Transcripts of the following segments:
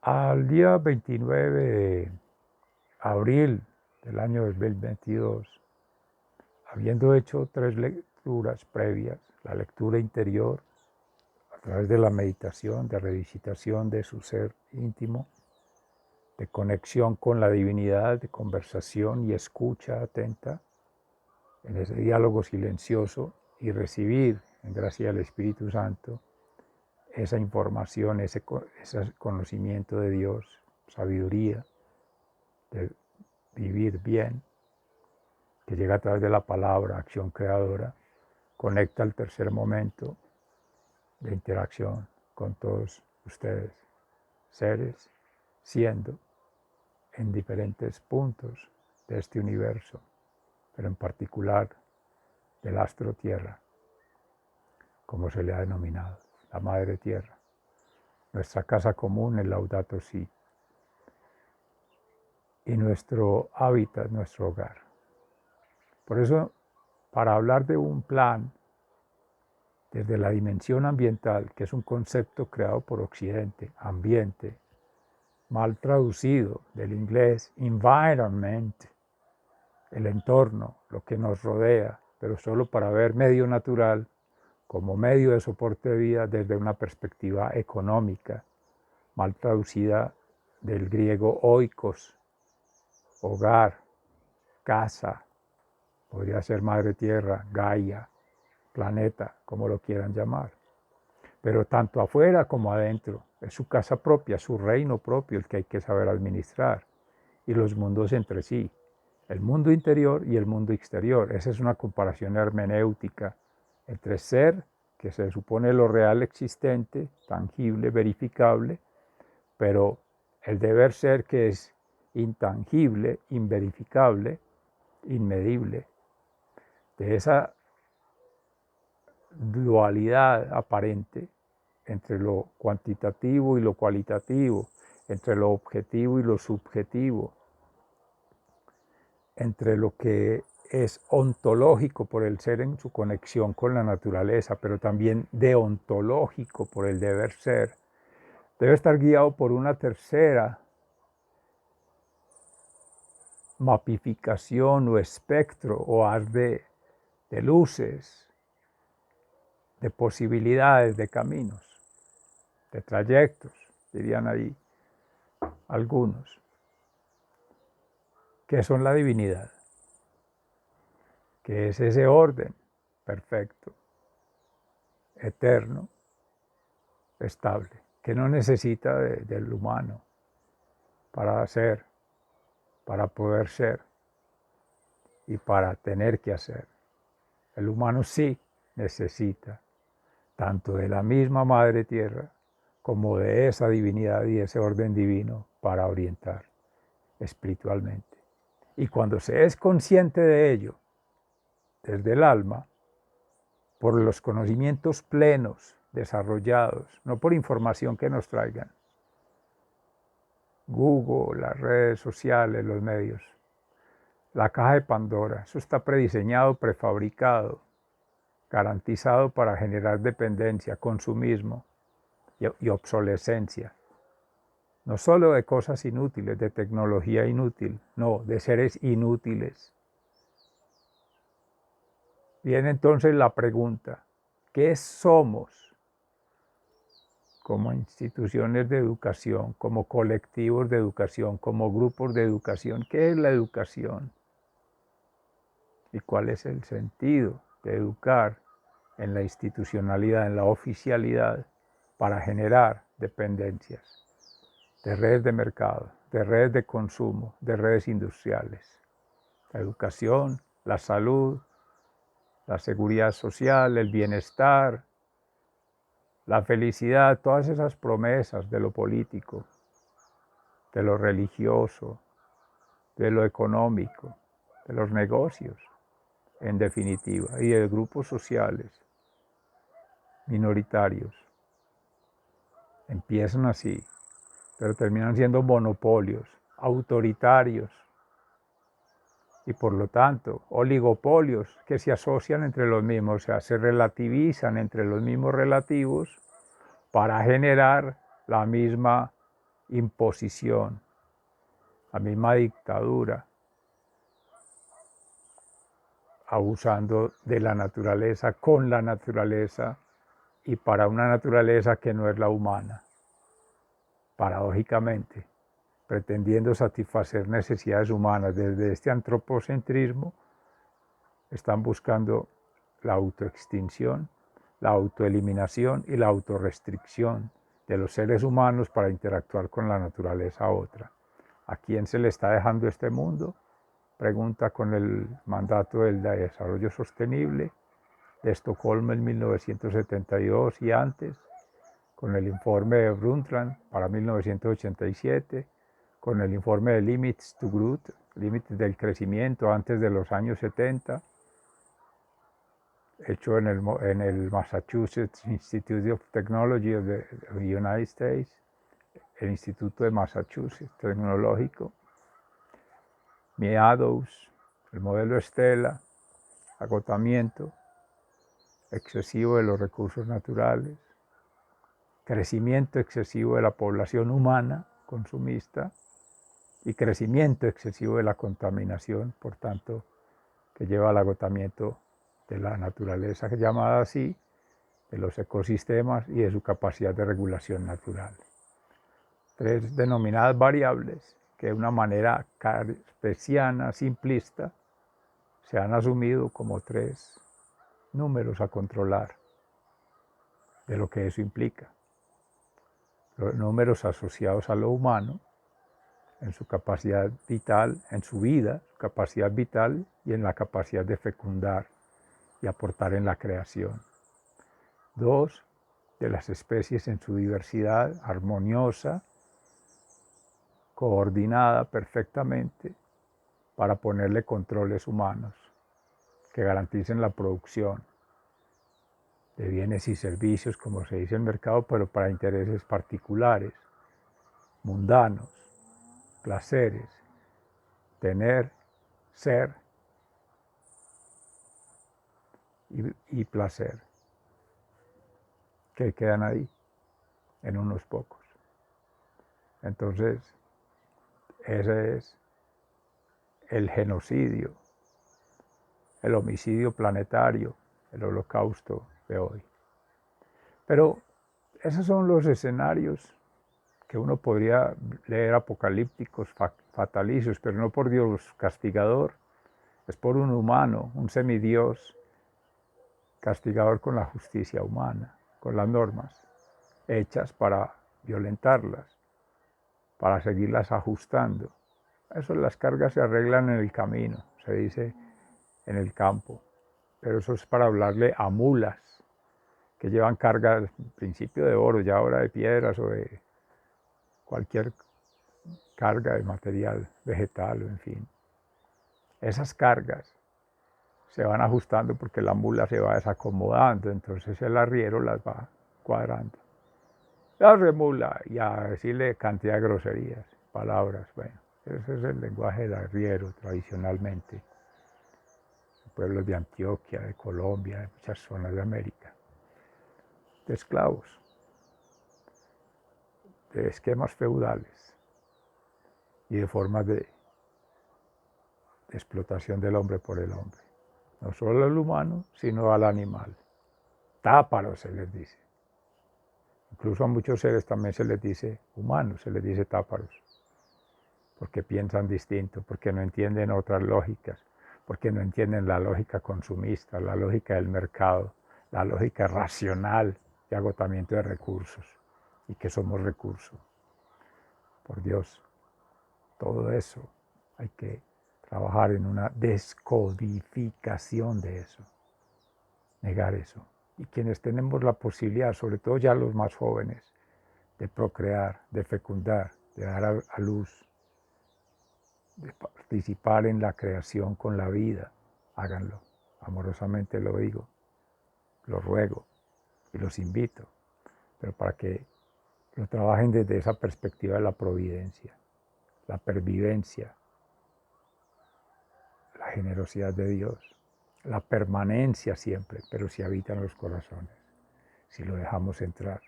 Al día 29 de abril del año 2022, habiendo hecho 3 lecturas previas, la lectura interior a través de la meditación, de revisitación de su ser íntimo, de conexión con la divinidad, de conversación y escucha atenta en ese diálogo silencioso, y recibir en gracia del Espíritu Santo esa información, ese conocimiento de Dios, sabiduría, de vivir bien, que llega a través de la palabra, acción creadora, conecta el tercer momento de interacción con todos ustedes, seres, siendo en diferentes puntos de este universo, pero en particular del astro Tierra, como se le ha denominado, la Madre Tierra, nuestra casa común, el Laudato Si, y nuestro hábitat, nuestro hogar. Por eso, para hablar de un plan desde la dimensión ambiental, que es un concepto creado por Occidente, ambiente, mal traducido del inglés environment, el entorno, lo que nos rodea, pero solo para ver medio natural como medio de soporte de vida desde una perspectiva económica, mal traducida del griego oikos, hogar, casa, podría ser madre tierra, Gaia, planeta, como lo quieran llamar. Pero tanto afuera como adentro, es su casa propia, su reino propio el que hay que saber administrar, y los mundos entre sí, el mundo interior y el mundo exterior. Esa es una comparación hermenéutica entre ser, que se supone lo real existente, tangible, verificable, pero el deber ser, que es intangible, inverificable, inmedible. De esa dualidad aparente entre lo cuantitativo y lo cualitativo, entre lo objetivo y lo subjetivo, entre lo que es ontológico por el ser en su conexión con la naturaleza, pero también deontológico por el deber ser, debe estar guiado por una tercera mapificación o espectro o haz de luces, de posibilidades, de caminos, de trayectos, dirían ahí algunos, que son la divinidad, que es ese orden perfecto, eterno, estable, que no necesita del humano para ser, para poder ser y para tener que hacer. El humano sí necesita tanto de la misma Madre Tierra como de esa divinidad y ese orden divino para orientar espiritualmente. Y cuando se es consciente de ello, desde el alma, por los conocimientos plenos, desarrollados, no por información que nos traigan Google, las redes sociales, los medios, la caja de Pandora, eso está prediseñado, prefabricado, garantizado para generar dependencia, consumismo y obsolescencia. No solo de cosas inútiles, de tecnología inútil, no, de seres inútiles. Viene entonces la pregunta, ¿qué somos como instituciones de educación, como colectivos de educación, como grupos de educación? ¿Qué es la educación? ¿Y cuál es el sentido de educar en la institucionalidad, en la oficialidad, para generar dependencias de redes de mercado, de redes de consumo, de redes industriales? La educación, la salud, la seguridad social, el bienestar, la felicidad, todas esas promesas de lo político, de lo religioso, de lo económico, de los negocios, en definitiva, y de grupos sociales minoritarios. Empiezan así, pero terminan siendo monopolios, autoritarios, y por lo tanto oligopolios que se asocian entre los mismos, o sea, se relativizan entre los mismos relativos para generar la misma imposición, la misma dictadura, abusando de la naturaleza, con la naturaleza y para una naturaleza que no es la humana, paradójicamente, pretendiendo satisfacer necesidades humanas. Desde este antropocentrismo están buscando la autoextinción, la autoeliminación y la autorrestricción de los seres humanos para interactuar con la naturaleza otra. ¿A quién se le está dejando este mundo? Pregunta con el mandato del desarrollo sostenible de Estocolmo en 1972 y antes, con el informe de Brundtland para 1987, con el informe de Limits to Growth, límites del crecimiento antes de los años 70, hecho en el Massachusetts Institute of Technology of the United States, el Instituto de Massachusetts Tecnológico, Meadows, el modelo Stella, agotamiento excesivo de los recursos naturales, crecimiento excesivo de la población humana consumista y crecimiento excesivo de la contaminación, por tanto, que lleva al agotamiento de la naturaleza llamada así, de los ecosistemas y de su capacidad de regulación natural. Tres denominadas variables que de una manera cartesiana, simplista, se han asumido como tres números a controlar de lo que eso implica. Los números asociados a lo humano, en su capacidad vital, en su vida, su capacidad vital y en la capacidad de fecundar y aportar en la creación. Dos, de las especies en su diversidad armoniosa, coordinada perfectamente para ponerle controles humanos que garanticen la producción de bienes y servicios, como se dice en el mercado, pero para intereses particulares, mundanos, placeres, tener, ser y placer, que quedan ahí en unos pocos. Entonces, ese es el genocidio, el homicidio planetario, el holocausto de hoy. Pero esos son los escenarios que uno podría leer apocalípticos, fatalicios, pero no por Dios castigador, es por un humano, un semidios castigador con la justicia humana, con las normas hechas para violentarlas, para seguirlas ajustando. Eso, las cargas se arreglan en el camino, se dice en el campo, pero eso es para hablarle a mulas que llevan cargas, en principio de oro, ya ahora de piedras o de cualquier carga de material vegetal, en fin. Esas cargas se van ajustando porque la mula se va desacomodando, entonces el arriero las va cuadrando. La remula, y a decirle cantidad de groserías, palabras, bueno, ese es el lenguaje del arriero tradicionalmente. Pueblos de Antioquia, de Colombia, de muchas zonas de América, de esclavos, de esquemas feudales y de formas de explotación del hombre por el hombre. No solo al humano, sino al animal. Táparos se les dice. Incluso a muchos seres también se les dice humanos, se les dice táparos, porque piensan distinto, porque no entienden otras lógicas, porque no entienden la lógica consumista, la lógica del mercado, la lógica racional de agotamiento de recursos, y que somos recursos. Por Dios, todo eso hay que trabajar en una descodificación de eso, negar eso. Y quienes tenemos la posibilidad, sobre todo ya los más jóvenes, de procrear, de fecundar, de dar a luz, de participar en la creación con la vida, háganlo. Amorosamente lo digo, lo ruego y los invito, pero para que lo trabajen desde esa perspectiva de la providencia, la pervivencia, la generosidad de Dios, la permanencia siempre, pero si habita en los corazones, si lo dejamos entrar,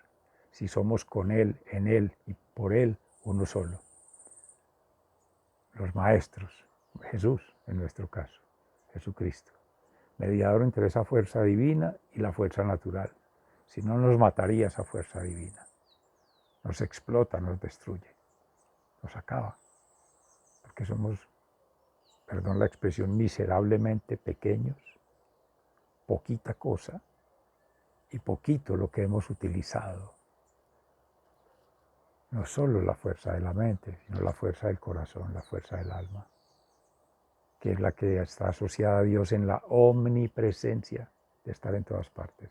si somos con Él, en Él y por Él uno solo. Los maestros, Jesús en nuestro caso, Jesucristo, mediador entre esa fuerza divina y la fuerza natural. Si no, nos mataría esa fuerza divina. Nos explota, nos destruye, nos acaba. Porque somos, perdón la expresión, miserablemente pequeños, poquita cosa y poquito lo que hemos utilizado. No solo la fuerza de la mente, sino la fuerza del corazón, la fuerza del alma, que es la que está asociada a Dios en la omnipresencia, de estar en todas partes,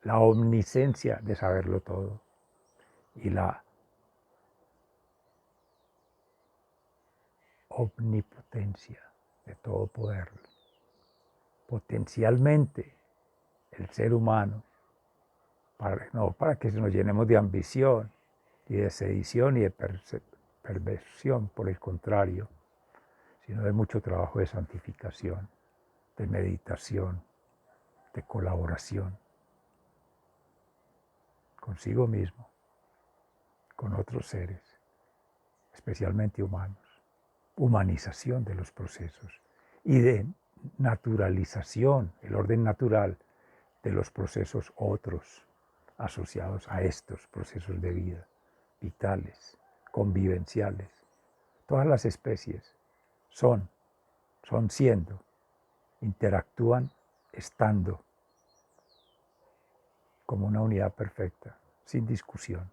la omniscencia de saberlo todo y la omnipotencia de todo poder. Potencialmente el ser humano, no para que nos llenemos de ambición y de sedición y de perversión, por el contrario, sino de mucho trabajo de santificación, de meditación, de colaboración consigo mismo, con otros seres, especialmente humanos, humanización de los procesos y de naturalización, el orden natural de los procesos otros asociados a estos procesos de vida, vitales, convivenciales. Todas las especies son siendo, interactúan estando como una unidad perfecta, sin discusión,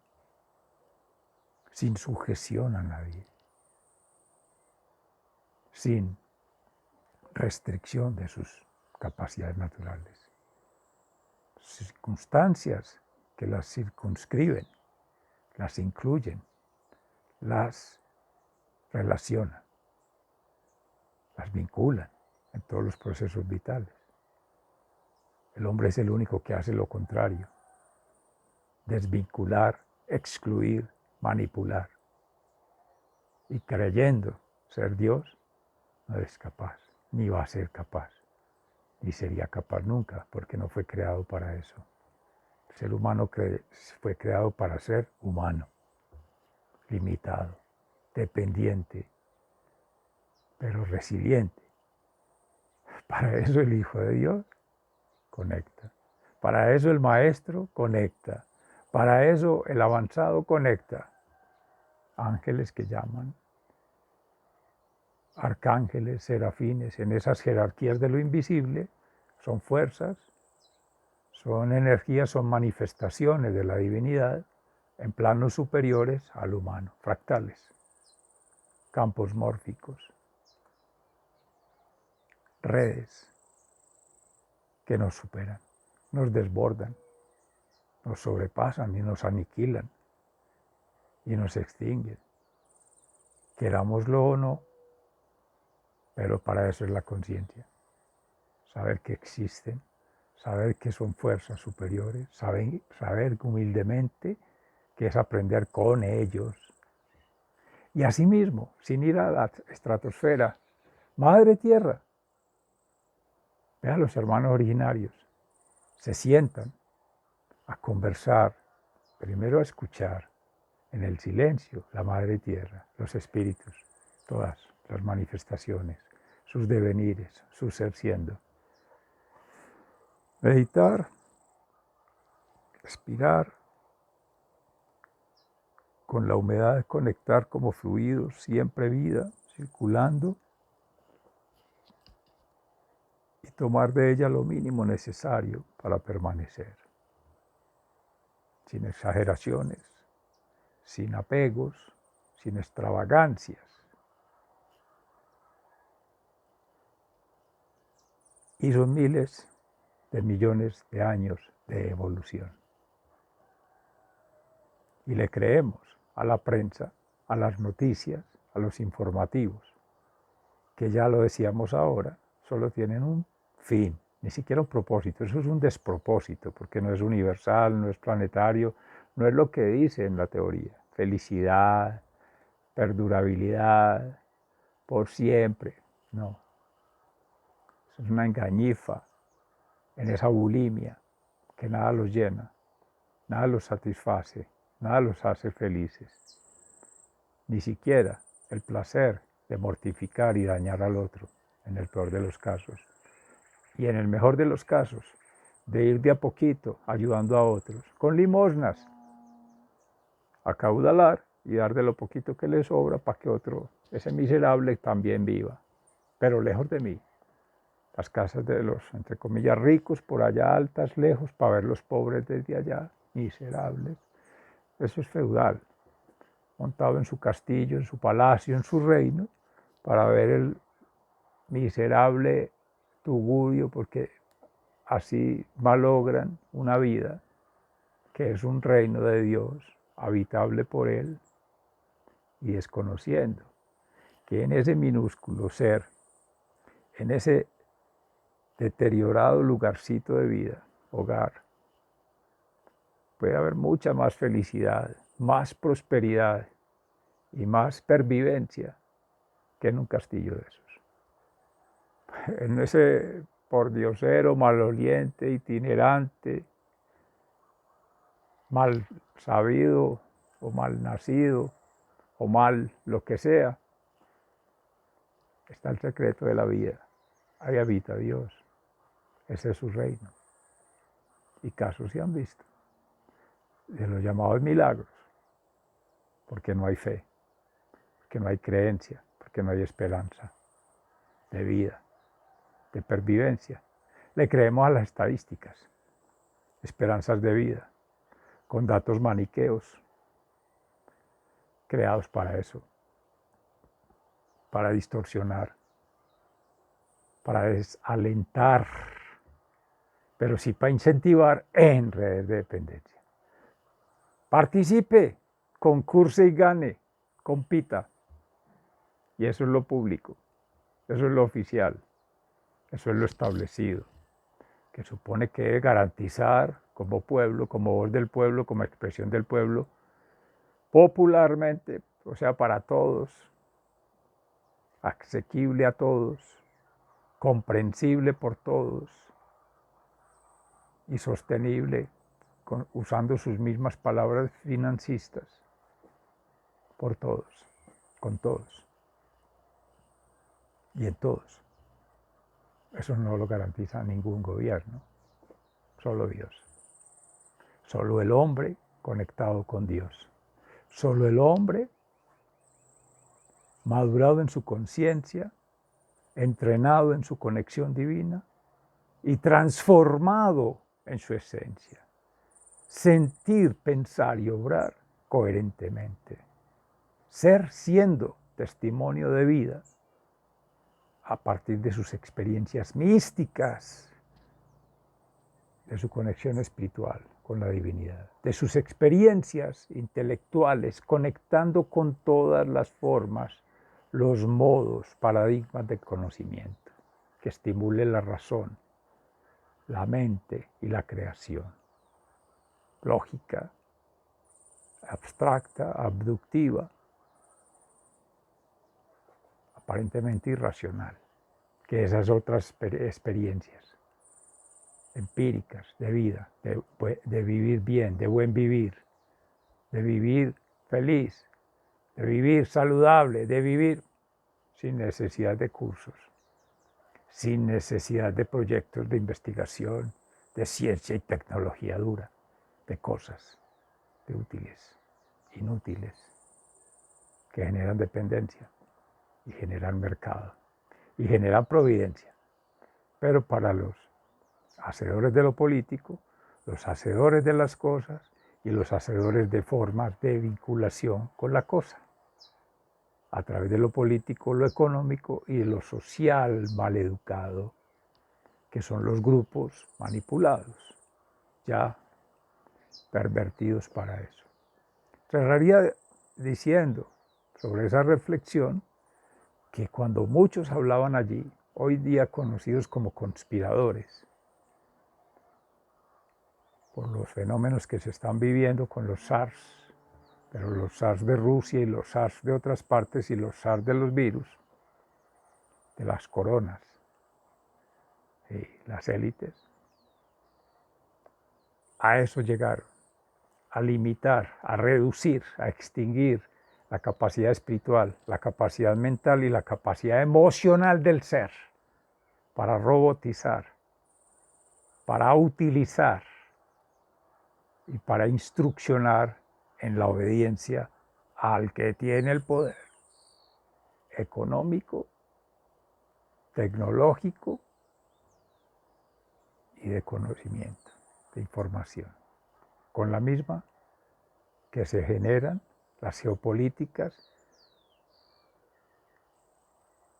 sin sujeción a nadie, sin restricción de sus capacidades naturales. Circunstancias que las circunscriben, las incluyen, las relacionan, las vinculan en todos los procesos vitales. El hombre es el único que hace lo contrario: desvincular, excluir, manipular. Y creyendo ser Dios, no es capaz, ni va a ser capaz, ni sería capaz nunca, porque no fue creado para eso. El ser humano fue creado para ser humano, limitado, dependiente, pero resiliente. Para eso el Hijo de Dios conecta. Para eso el Maestro conecta. Para eso el avanzado conecta. Ángeles que llaman, arcángeles, serafines, en esas jerarquías de lo invisible, son fuerzas, son energías, son manifestaciones de la divinidad en planos superiores al humano, fractales, campos mórficos, redes que nos superan, nos desbordan, nos sobrepasan y nos aniquilan y nos extinguen, querámoslo o no, pero para eso es la conciencia, saber que existen, saber que son fuerzas superiores, saber humildemente que es aprender con ellos. Y asimismo, sin ir a la estratosfera, Madre Tierra, vean los hermanos originarios, se sientan a conversar, primero a escuchar, en el silencio, la Madre Tierra, los espíritus, todas las manifestaciones, sus devenires, su ser siendo. Meditar, respirar, con la humedad de conectar como fluidos, siempre vida, circulando, y tomar de ella lo mínimo necesario para permanecer, sin exageraciones, sin apegos, sin extravagancias. Y son miles de millones de años de evolución. Y le creemos a la prensa, a las noticias, a los informativos, que ya lo decíamos ahora, solo tienen un fin, ni siquiera un propósito. Eso es un despropósito, porque no es universal, no es planetario, no es lo que dice en la teoría. Felicidad, perdurabilidad, por siempre, no. Eso es una engañifa en esa bulimia que nada los llena, nada los satisface, nada los hace felices. ni siquiera el placer de mortificar y dañar al otro, en el peor de los casos. Y en el mejor de los casos, de ir de a poquito ayudando a otros, con limosnas, acaudalar y dar de lo poquito que le sobra para que otro, ese miserable, también viva, pero lejos de mí. Las casas de los, entre comillas, ricos, por allá altas, lejos, para ver los pobres desde allá, miserables. Eso es feudal, montado en su castillo, en su palacio, en su reino, para ver el miserable tugurio, porque así malogran una vida que es un reino de Dios, habitable por Él, y desconociendo que en ese minúsculo ser, en ese deteriorado lugarcito de vida, hogar, puede haber mucha más felicidad, más prosperidad y más pervivencia que en un castillo de esos. En ese pordiosero, maloliente, itinerante, mal sabido o mal nacido o mal lo que sea, está el secreto de la vida. Ahí habita Dios. Ese es su reino. Y casos se han visto de los llamados milagros, porque no hay fe, porque no hay creencia, porque no hay esperanza de vida, de pervivencia. Le creemos a las estadísticas, esperanzas de vida, con datos maniqueos, creados para eso, para distorsionar, para desalentar, pero sí para incentivar en redes de dependencia. Participe, concurse y gane, compita. Y eso es lo público, eso es lo oficial, eso es lo establecido, que supone que garantizar como pueblo, como voz del pueblo, como expresión del pueblo, popularmente, o sea, para todos, asequible a todos, comprensible por todos y sostenible usando sus mismas palabras financistas por todos, con todos y en todos. Eso no lo garantiza ningún gobierno, solo Dios. Solo el hombre conectado con Dios. Solo el hombre madurado en su conciencia, entrenado en su conexión divina y transformado en su esencia. Sentir, pensar y obrar coherentemente. Ser siendo testimonio de vida a partir de sus experiencias místicas, de su conexión espiritual con la divinidad, de sus experiencias intelectuales, conectando con todas las formas, los modos, paradigmas de conocimiento, que estimule la razón, la mente y la creación. Lógica, abstracta, abductiva, aparentemente irracional, que esas otras experiencias empíricas de vida, de vivir bien, de buen vivir, de vivir feliz, de vivir saludable, de vivir sin necesidad de cursos, sin necesidad de proyectos de investigación, de ciencia y tecnología dura, de cosas, de útiles, inútiles, que generan dependencia y generan mercado y generan providencia. Pero para los hacedores de lo político, los hacedores de las cosas y los hacedores de formas de vinculación con la cosa, a través de lo político, lo económico y de lo social mal educado, que son los grupos manipulados, ya pervertidos para eso. Cerraría diciendo sobre esa reflexión que cuando muchos hablaban allí, hoy día conocidos como conspiradores, por los fenómenos que se están viviendo con los SARS, pero los SARS de Rusia y los SARS de otras partes y los SARS de los virus, de las coronas y las élites, a eso llegaron, a limitar, a reducir, a extinguir, la capacidad espiritual, la capacidad mental y la capacidad emocional del ser para robotizar, para utilizar y para instruccionar en la obediencia al que tiene el poder económico, tecnológico y de conocimiento, de información, con la misma que se generan las geopolíticas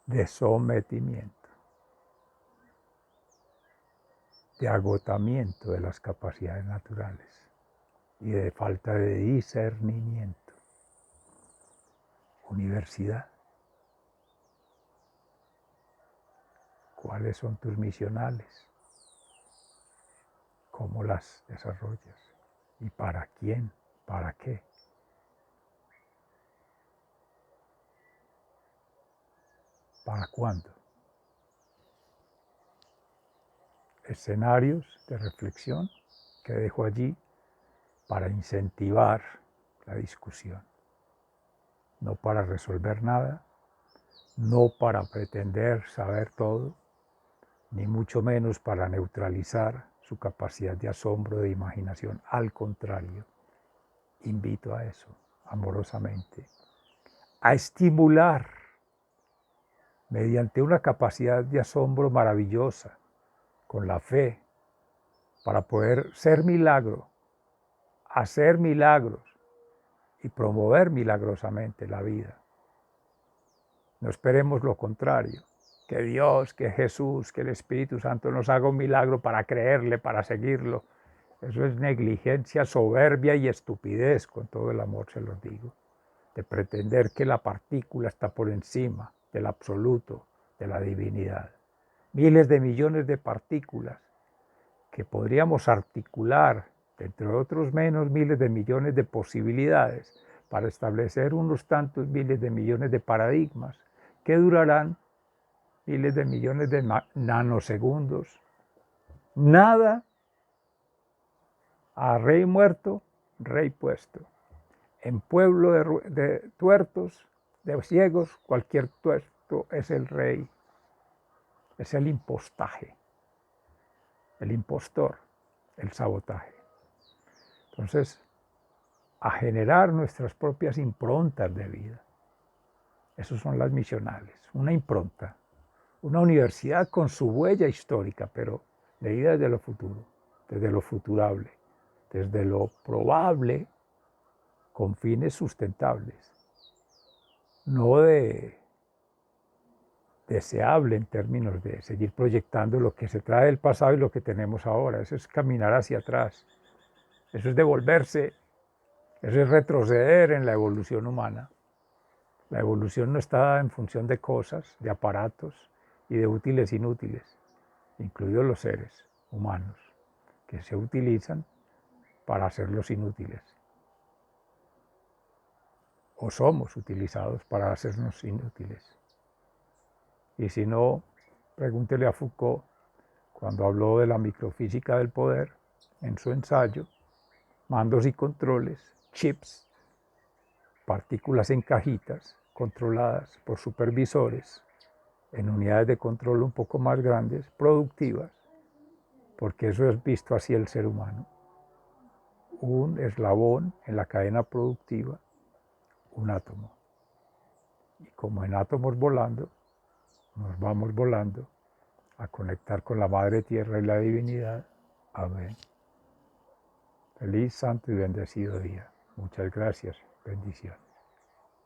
de sometimiento, de agotamiento de las capacidades naturales y de falta de discernimiento. Universidad, ¿cuáles son tus misionales? ¿Cómo las desarrollas? ¿Y para quién? ¿Para qué? ¿Para cuándo? Escenarios de reflexión que dejo allí para incentivar la discusión, no para resolver nada, no para pretender saber todo, ni mucho menos para neutralizar su capacidad de asombro, de imaginación. Al contrario, invito a eso, amorosamente, a estimular mediante una capacidad de asombro maravillosa, con la fe, para poder ser milagro, hacer milagros y promover milagrosamente la vida. No esperemos lo contrario, que Dios, que Jesús, que el Espíritu Santo nos haga un milagro para creerle, para seguirlo. Eso es negligencia, soberbia y estupidez, con todo el amor se los digo, de pretender que la partícula está por encima del absoluto, de la divinidad. Miles de millones de partículas que podríamos articular, entre otros menos miles de millones de posibilidades, para establecer unos tantos miles de millones de paradigmas que durarán miles de millones de nanosegundos. Nada a rey muerto, rey puesto. En pueblo de tuertos, de ciegos, cualquier tuerto es el rey. Es el impostaje, el impostor, el sabotaje. Entonces, a generar nuestras propias improntas de vida. Esas son las misionales, una impronta, una universidad con su huella histórica, pero leída desde lo futuro, desde lo futurable, desde lo probable, con fines sustentables, no de deseable en términos de seguir proyectando lo que se trae del pasado y lo que tenemos ahora. Eso es caminar hacia atrás, eso es devolverse, eso es retroceder en la evolución humana. La evolución no está dada en función de cosas, de aparatos y de útiles e inútiles, incluidos los seres humanos, que se utilizan para hacerlos inútiles. O somos utilizados para hacernos inútiles. Y si no, pregúntele a Foucault, cuando habló de la microfísica del poder, en su ensayo, mandos y controles, chips, partículas en cajitas controladas por supervisores en unidades de control un poco más grandes, productivas, porque eso es visto así el ser humano. Un eslabón en la cadena productiva, un átomo. Y como en átomos volando, nos vamos volando a conectar con la Madre Tierra y la Divinidad. Amén. Feliz, santo y bendecido día. Muchas gracias. Bendiciones.